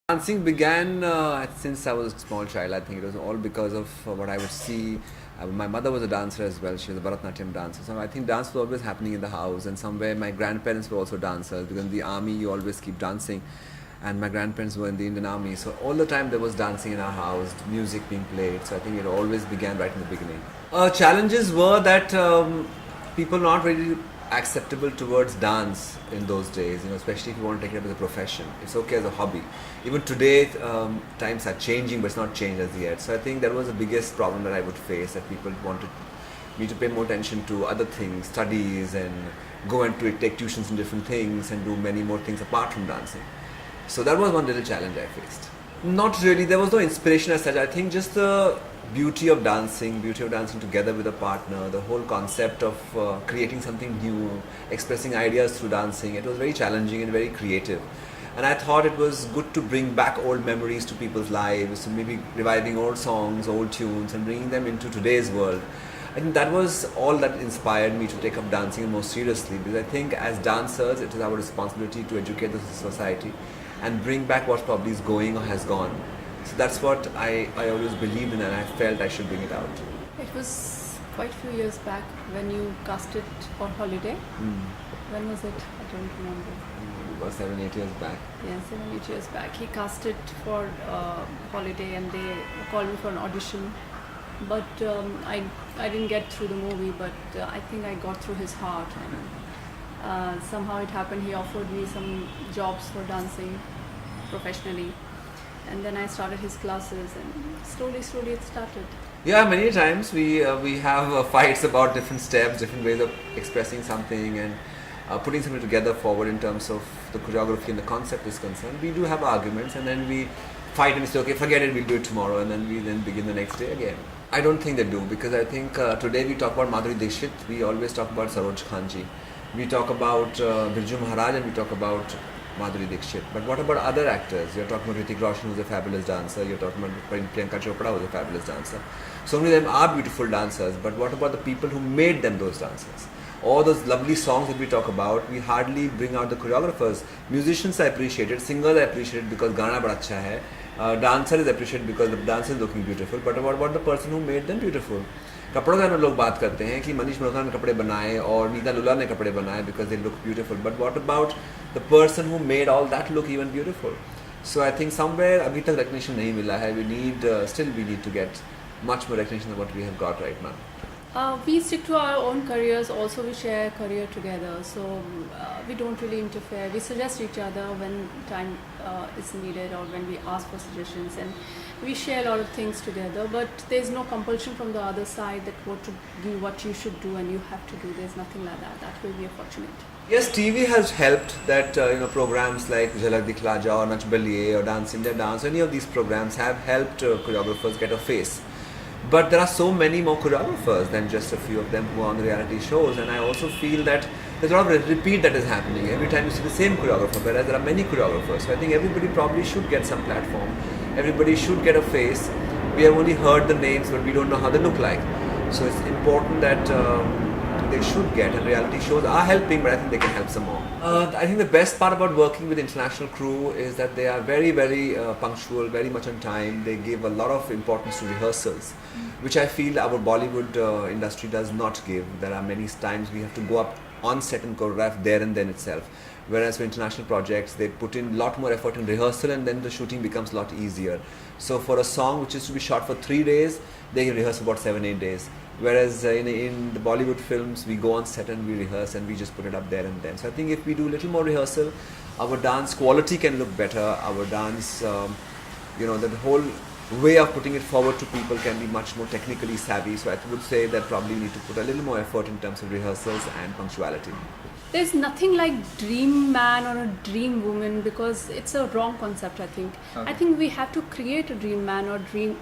Dancing began since I was a small child. I think it was all because of what I would see. My mother was a dancer as well. She was a Bharatanatyam dancer. So I think dance was always happening in the house. And somewhere my grandparents were also dancers because in the army you always keep dancing. And my grandparents were in the Indian army. So all the time there was dancing in our house, music being played. So I think it always began right in the beginning. Challenges were that people not really acceptable towards dance in those days, especially if you want to take it up as a profession. It's okay as a hobby. Even today, times are changing, but it's not changed as yet. So I think that was the biggest problem that I would face, that people wanted me to pay more attention to other things, studies, and go and take tuitions in different things and do many more things apart from dancing. So that was one little challenge I faced. Not really. There was no inspiration as such. I think just the beauty of dancing together with a partner, the whole concept of creating something new, expressing ideas through dancing. It was very challenging and very creative. And I thought it was good to bring back old memories to people's lives, so maybe reviving old songs, old tunes, and bringing them into today's world. I think that was all that inspired me to take up dancing more seriously, because I think as dancers, it is our responsibility to educate the society and bring back what probably is going or has gone. So that's what I always believed in, and I felt I should bring it out. It was quite a few years back when you cast it for Holiday. When was it? I don't remember. About 7-8 years back. Yeah, 7-8 years back. He cast it for Holiday and they called me for an audition. But I didn't get through the movie, but I think I got through his heart. And somehow it happened, he offered me some jobs for dancing professionally. And then I started his classes, and slowly it started. Yeah, many times we have fights about different steps, different ways of expressing something, and putting something together forward in terms of the choreography and the concept is concerned. We do have arguments, and then we fight and say, okay, forget it, we'll do it tomorrow, and then we begin the next day again. I don't think they do, because I think today we talk about Madhuri Dixit, we always talk about Saroj Khanji. We talk about Birju Maharaj, and we talk about Madhuri Dixit. But what about other actors? You're talking about Hrithik Roshan, who's a fabulous dancer. You're talking about Priyanka Chopra, who's a fabulous dancer. So many of them are beautiful dancers, but what about the people who made them those dancers? All those lovely songs that we talk about, we hardly bring out the choreographers. Musicians are appreciated, singers are appreciated because Gana bada acha hai. Dancer is appreciated because the dancer is looking beautiful. But what about the person who made them beautiful? कपड़ों के बारे में लोग बात करते हैं कि मनीष मल्होत्रा ने कपड़े बनाए और नीता लुला ने कपड़े बनाए because they look beautiful. But what about the person who made all that look even beautiful? So I think somewhere अभी तक recognition नहीं मिला है. We need to get much more recognition than what we have got right now. We stick to our own careers. Also, we share career together, so we don't really interfere. We suggest each other when time is needed or when we ask for suggestions, and we share a lot of things together. But there's no compulsion from the other side that what you should do and you have to do. There's nothing like that. That way we are fortunate. Yes, TV has helped. That programs like Jhalak Dikhla Ja or Nach Baliye or Dance India Dance, any of these programs have helped choreographers get a face. But there are so many more choreographers than just a few of them who are on the reality shows, and I also feel that there's a lot of repeat that is happening. Every time you see the same choreographer, whereas there are many choreographers. So I think everybody probably should get some platform. Everybody should get a face. We have only heard the names, but we don't know how they look like. So it's important that they should get, and reality shows are helping, but I think they can help some more. I think the best part about working with international crew is that they are very, very punctual, very much on time. They give a lot of importance to rehearsals, which I feel our Bollywood industry does not give. There are many times we have to go up on set and choreograph there and then itself. Whereas for international projects, they put in a lot more effort in rehearsal, and then the shooting becomes a lot easier. So for a song which is to be shot for 3 days, they rehearse about 7-8 days. Whereas in the Bollywood films, we go on set and we rehearse and we just put it up there and then. So I think if we do a little more rehearsal, our dance quality can look better. Our dance, the whole way of putting it forward to people can be much more technically savvy. So I would say that probably we need to put a little more effort in terms of rehearsals and punctuality. There's nothing like dream man or a dream woman, because it's a wrong concept, I think. Okay. I think we have to create a dream man or dream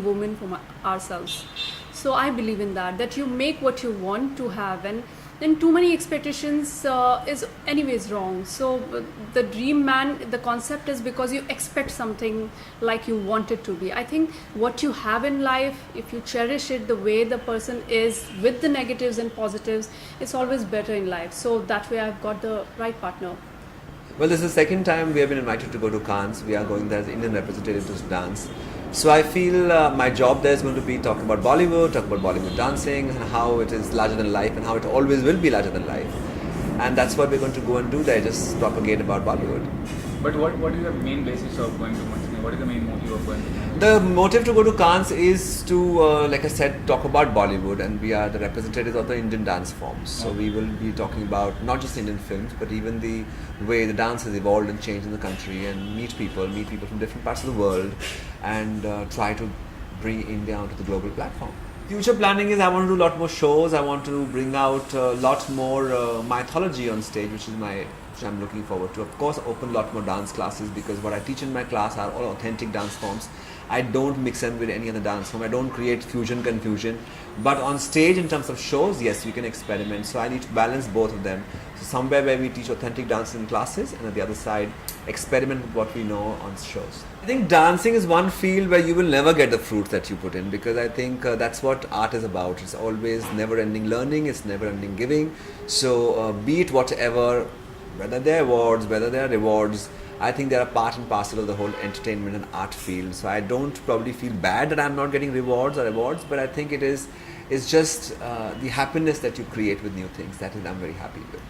woman for ourselves. So I believe in that you make what you want to have, and then too many expectations is anyways wrong. So the dream man, the concept is because you expect something like you want it to be. I think what you have in life, if you cherish it the way the person is with the negatives and positives, it's always better in life. So that way I've got the right partner. Well, this is the second time we have been invited to go to Cannes. We are going there as Indian representative to dance. So I feel my job there is going to be talk about Bollywood, talk about Bollywood dancing and how it is larger than life and how it always will be larger than life. And that's what we're going to go and do there, just propagate about Bollywood. But what is the main basis of going to Manchester? What is the main motive of going to Manchester? The motive to go to Cannes is to, like I said, talk about Bollywood, and we are the representatives of the Indian dance forms. So we will be talking about not just Indian films, but even the way the dance has evolved and changed in the country, and meet people from different parts of the world, and try to bring India onto the global platform. Future planning is I want to do a lot more shows. I want to bring out a lot more mythology on stage, which I'm looking forward to. Of course, open a lot more dance classes, because what I teach in my class are all authentic dance forms. I don't mix them with any other dance form. I don't create fusion confusion. But on stage, in terms of shows, yes, we can experiment. So I need to balance both of them. So somewhere where we teach authentic dance in classes, and at the other side, experiment with what we know on shows. I think dancing is one field where you will never get the fruits that you put in, because I think that's what art is about. It's always never-ending learning. It's never-ending giving. So be it whatever, whether they're awards, whether they're rewards, I think they're a part and parcel of the whole entertainment and art field. So I don't probably feel bad that I'm not getting rewards or awards, but I think it's just the happiness that you create with new things. That is, I'm very happy with.